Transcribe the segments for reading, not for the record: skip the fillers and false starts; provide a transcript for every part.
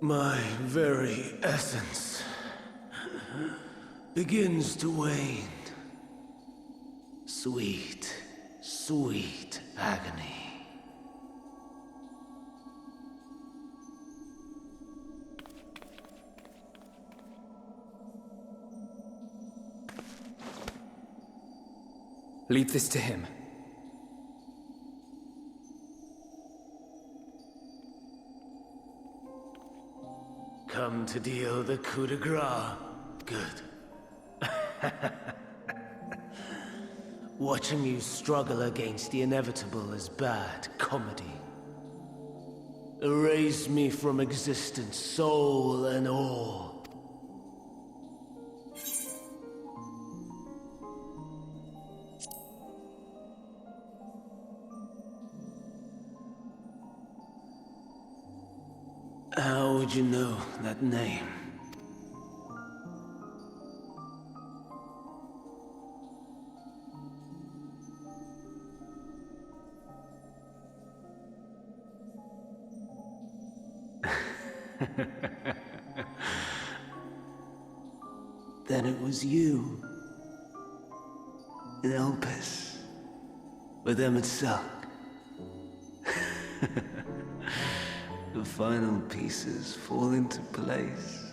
My very essence begins to wane. Sweet, sweet agony. Lead this to him. Come to deal the coup de grace. Good. Watching you struggle against the inevitable is bad comedy. Erase me from existence, soul and all. How would you know that name? Then it was you. In Elpis. With Aitiascope. The final pieces fall into place.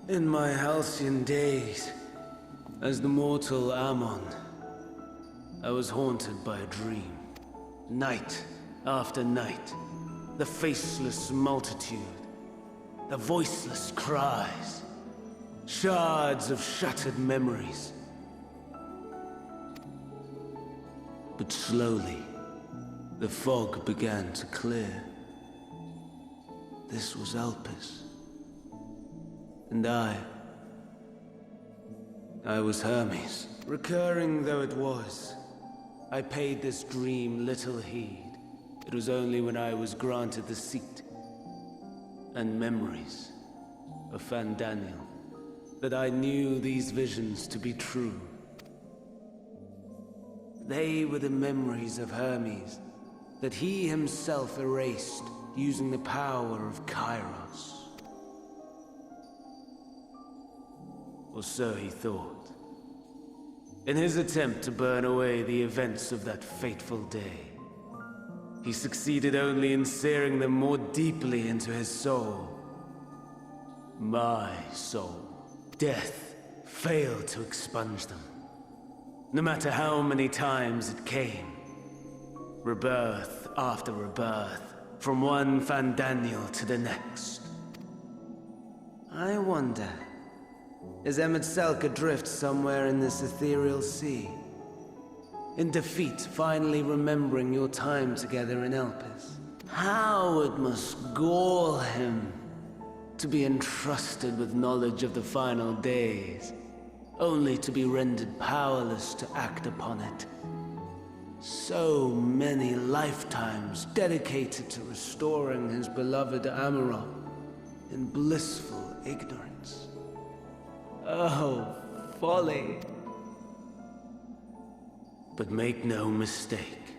In my halcyon days, as the mortal Amon, I was haunted by a dream. Night after night, the faceless multitude, the voiceless cries, shards of shattered memories. But slowly, the fog began to clear. This was Elpis. And I was Hermes. Recurring though it was, I paid this dream little heed. It was only when I was granted the seat and memories of Fandaniel that I knew these visions to be true. They were the memories of Hermes that he himself erased using the power of Kairos. Or so he thought. In his attempt to burn away the events of that fateful day, he succeeded only in searing them more deeply into his soul. My soul. Death failed to expunge them. No matter how many times it came. Rebirth after rebirth, from one Fandaniel to the next. I wonder, is Aitiascope adrift somewhere in this ethereal sea? In defeat, finally remembering your time together in Elpis? How it must gall him to be entrusted with knowledge of the final days, only to be rendered powerless to act upon it. So many lifetimes dedicated to restoring his beloved Amon in blissful ignorance. Oh, folly. But make no mistake.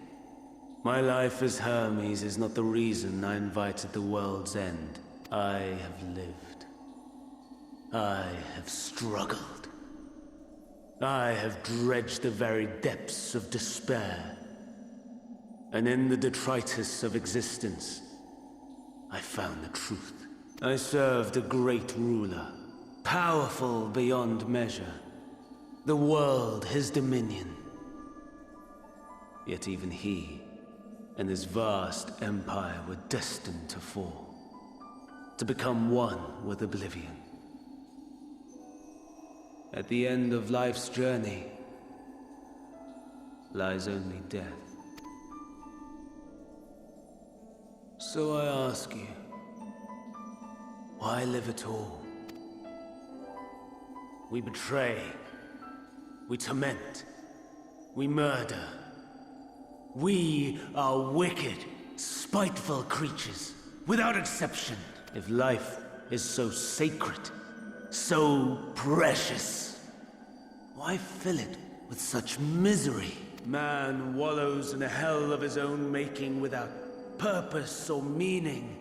My life as Hermes is not the reason I invited the world's end. I have lived. I have struggled. I have dredged the very depths of despair. And in the detritus of existence, I found the truth. I served a great ruler, powerful beyond measure. The world his dominion. Yet even he and his vast empire were destined to fall. To become one with oblivion. At the end of life's journey lies only death. So I ask you, why live at all? We betray, we torment, we murder. We are wicked, spiteful creatures, without exception. If life is so sacred, so precious, why fill it with such misery? Man wallows in a hell of his own making without purpose or meaning.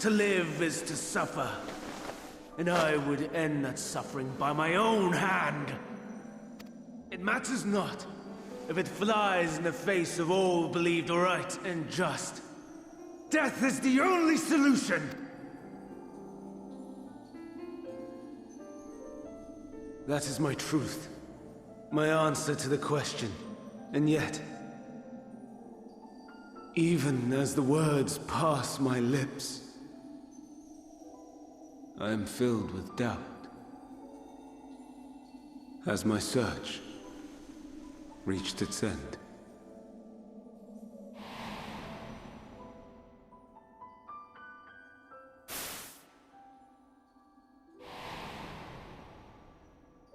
To live is to suffer, and I would end that suffering by my own hand. It matters not if it flies in the face of all believed right and just. Death is the only solution! That is my truth. My answer to the question. And yet, even as the words pass my lips, I am filled with doubt. Has my search reached its end?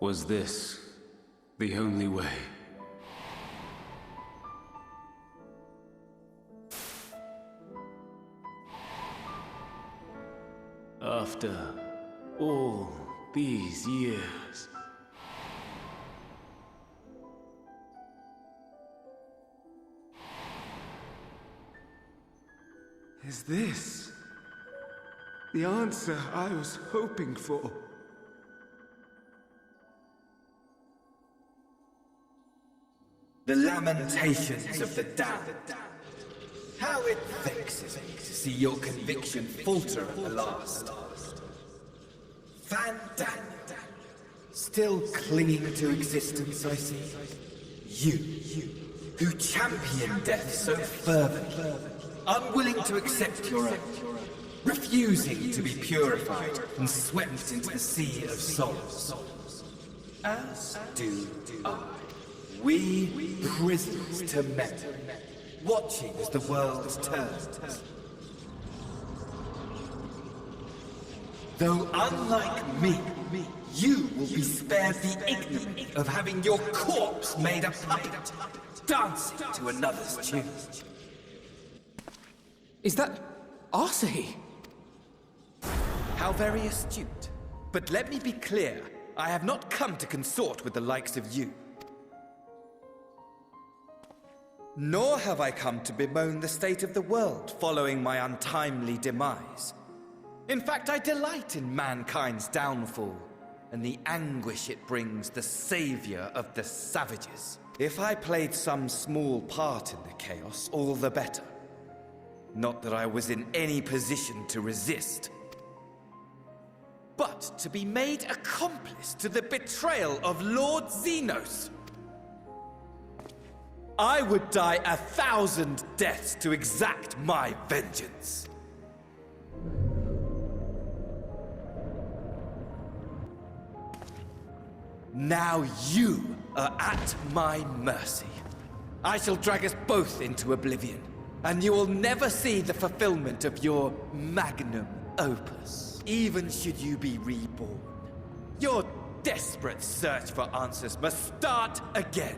Was this the only way? After all these years. Is this the answer I was hoping for? The lamentations of the damned. How it vexes me to see your conviction falter at the last. Van Daniel, still clinging to existence, I see. You, who champion death so fervently, unwilling to accept your own, refusing to be purified and swept into the sea of souls. As do I. We prisoners to memory, watching as the world turns. Though unlike me, you will be spared the ignominy of having your corpse made a puppet, dancing to another's tune. Is that Arsahi? How very astute. But let me be clear, I have not come to consort with the likes of you. Nor have I come to bemoan the state of the world following my untimely demise. In fact, I delight in mankind's downfall, and the anguish it brings the savior of the savages. If I played some small part in the chaos, all the better. Not that I was in any position to resist. But to be made accomplice to the betrayal of Lord Xenos. I would die 1,000 deaths to exact my vengeance. Now you are at my mercy. I shall drag us both into oblivion, and you will never see the fulfillment of your magnum opus, even should you be reborn. Your desperate search for answers must start again.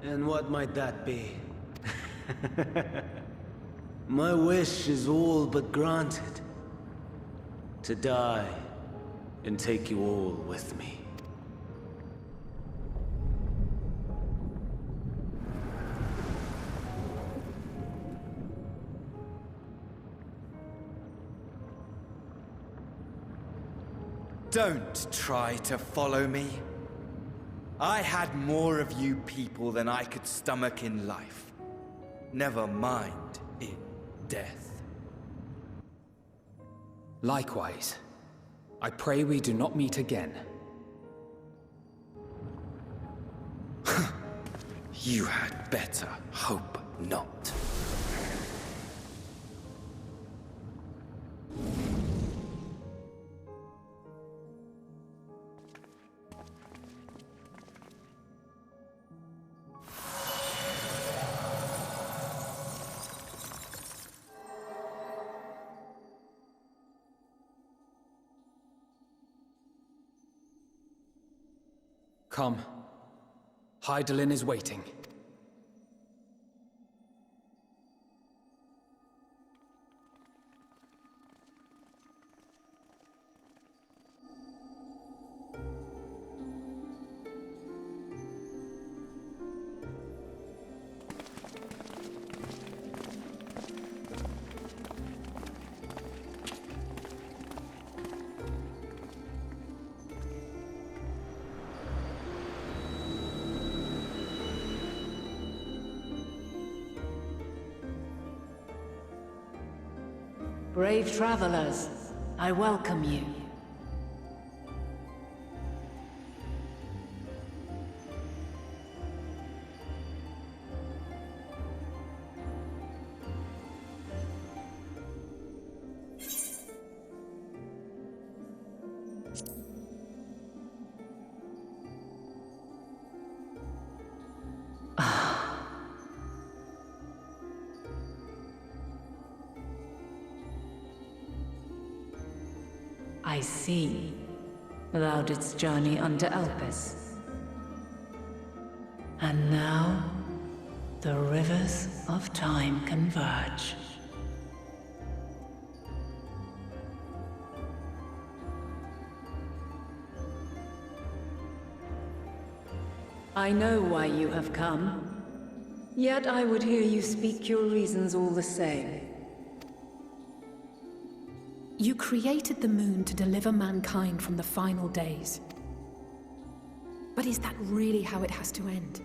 And what might that be? My wish is all but granted. To die and take you all with me. Don't try to follow me. I had more of you people than I could stomach in life. Never mind in death. Likewise. I pray we do not meet again. You had better hope not. Come. Hydaelyn is waiting. Brave travelers, I welcome you. I see. Thou didst journey unto Elpis. And now, the rivers of time converge. I know why you have come, yet I would hear you speak your reasons all the same. You created the moon to deliver mankind from the final days. But is that really how it has to end?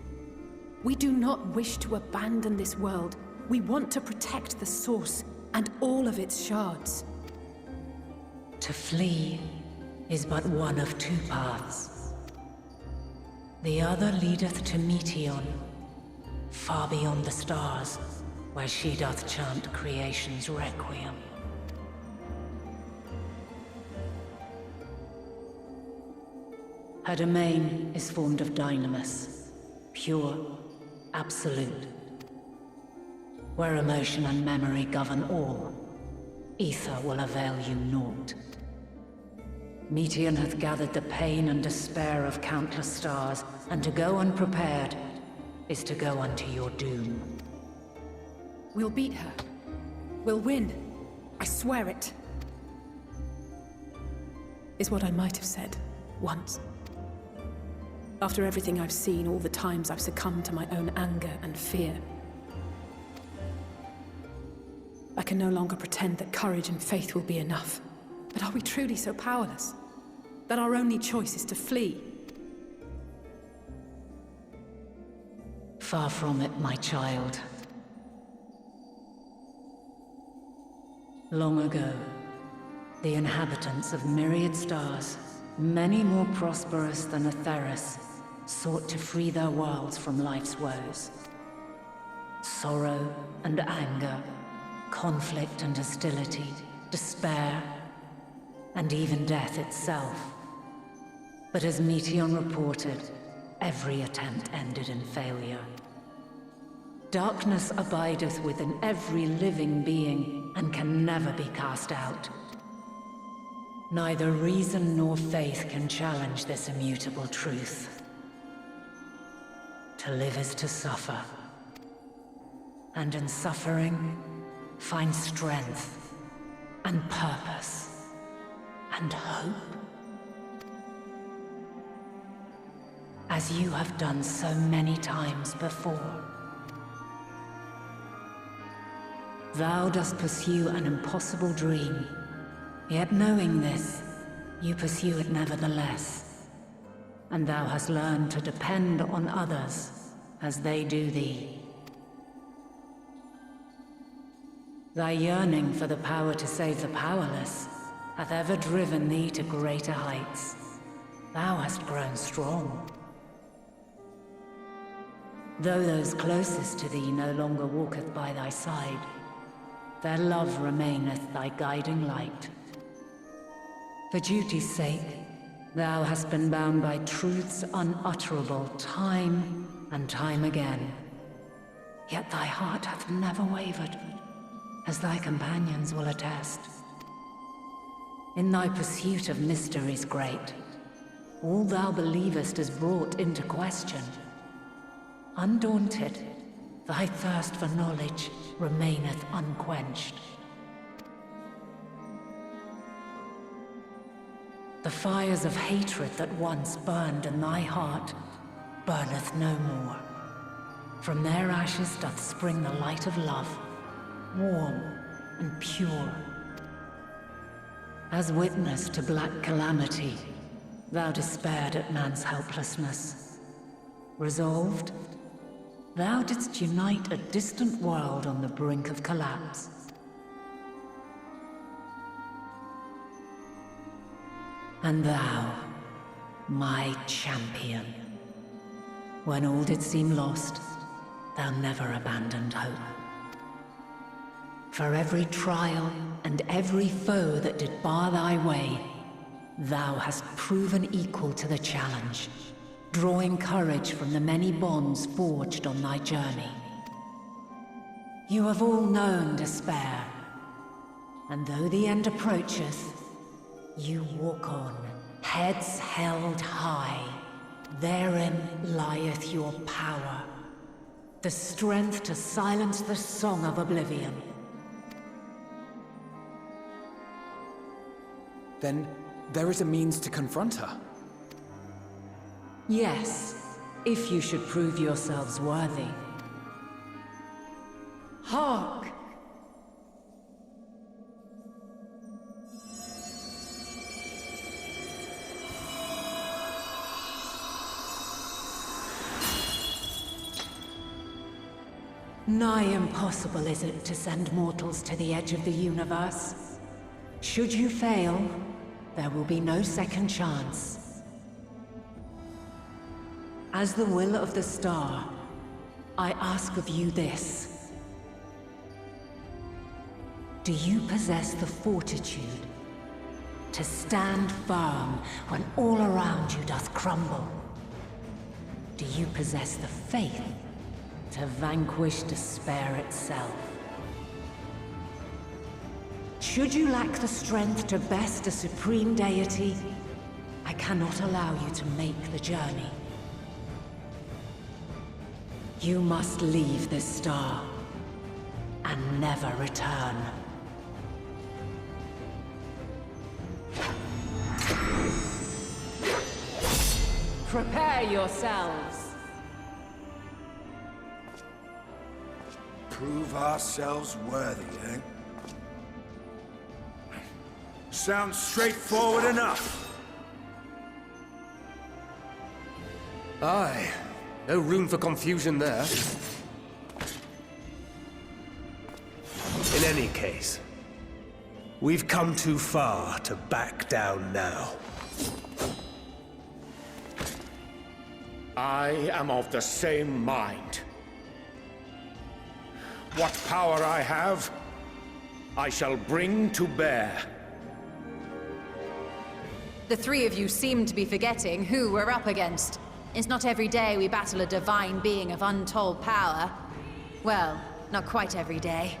We do not wish to abandon this world. We want to protect the source and all of its shards. To flee is but one of two paths. The other leadeth to Meteion, far beyond the stars, where she doth chant creation's requiem. Her domain is formed of dynamis, pure, absolute. Where emotion and memory govern all, ether will avail you naught. Meteion hath gathered the pain and despair of countless stars, and to go unprepared is to go unto your doom. We'll beat her. We'll win. I swear it. Is what I might have said, once. After everything I've seen, all the times I've succumbed to my own anger and fear. I can no longer pretend that courage and faith will be enough. But are we truly so powerless? That our only choice is to flee? Far from it, my child. Long ago, the inhabitants of myriad stars, many more prosperous than Aetheris, sought to free their worlds from life's woes. Sorrow and anger, conflict and hostility, despair, and even death itself. But as Meteion reported, every attempt ended in failure. Darkness abideth within every living being and can never be cast out. Neither reason nor faith can challenge this immutable truth. To live is to suffer, and in suffering, find strength, and purpose, and hope. As you have done so many times before. Thou dost pursue an impossible dream, yet knowing this, you pursue it nevertheless. And thou hast learned to depend on others as they do thee. Thy yearning for the power to save the powerless hath ever driven thee to greater heights. Thou hast grown strong. Though those closest to thee no longer walketh by thy side, their love remaineth thy guiding light. For duty's sake, thou hast been bound by truths unutterable time and time again. Yet thy heart hath never wavered, as thy companions will attest. In thy pursuit of mysteries great, all thou believest is brought into question. Undaunted, thy thirst for knowledge remaineth unquenched. The fires of hatred that once burned in thy heart burneth no more. From their ashes doth spring the light of love, warm and pure. As witness to black calamity, thou despaired at man's helplessness. Resolved, thou didst unite a distant world on the brink of collapse. And thou, my champion, when all did seem lost, thou never abandoned hope. For every trial and every foe that did bar thy way, thou hast proven equal to the challenge, drawing courage from the many bonds forged on thy journey. You have all known despair, and though the end approacheth, you walk on, heads held high. Therein lieth your power, the strength to silence the song of oblivion. Then there is a means to confront her. Yes, if you should prove yourselves worthy. Hark! Nigh impossible is it to send mortals to the edge of the universe. Should you fail, there will be no second chance. As the will of the star, I ask of you this. Do you possess the fortitude to stand firm when all around you doth crumble? Do you possess the faith to vanquish despair itself? Should you lack the strength to best a supreme deity, I cannot allow you to make the journey. You must leave this star and never return. Prepare yourselves. Prove ourselves worthy, eh? Sounds straightforward enough. Aye. No room for confusion there. In any case, we've come too far to back down now. I am of the same mind. What power I have, I shall bring to bear. The three of you seem to be forgetting who we're up against. It's not every day we battle a divine being of untold power. Well, not quite every day.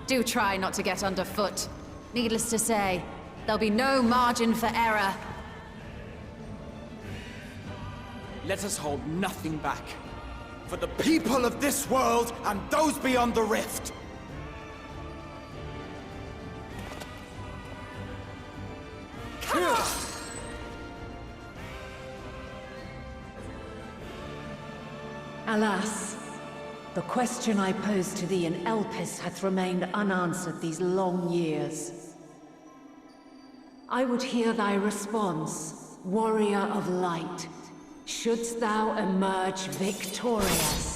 Do try not to get underfoot. Needless to say, there'll be no margin for error. Let us hold nothing back. For the people of this world and those beyond the rift. Alas, the question I posed to thee in Elpis hath remained unanswered these long years. I would hear thy response, warrior of light. Shouldst thou emerge victorious?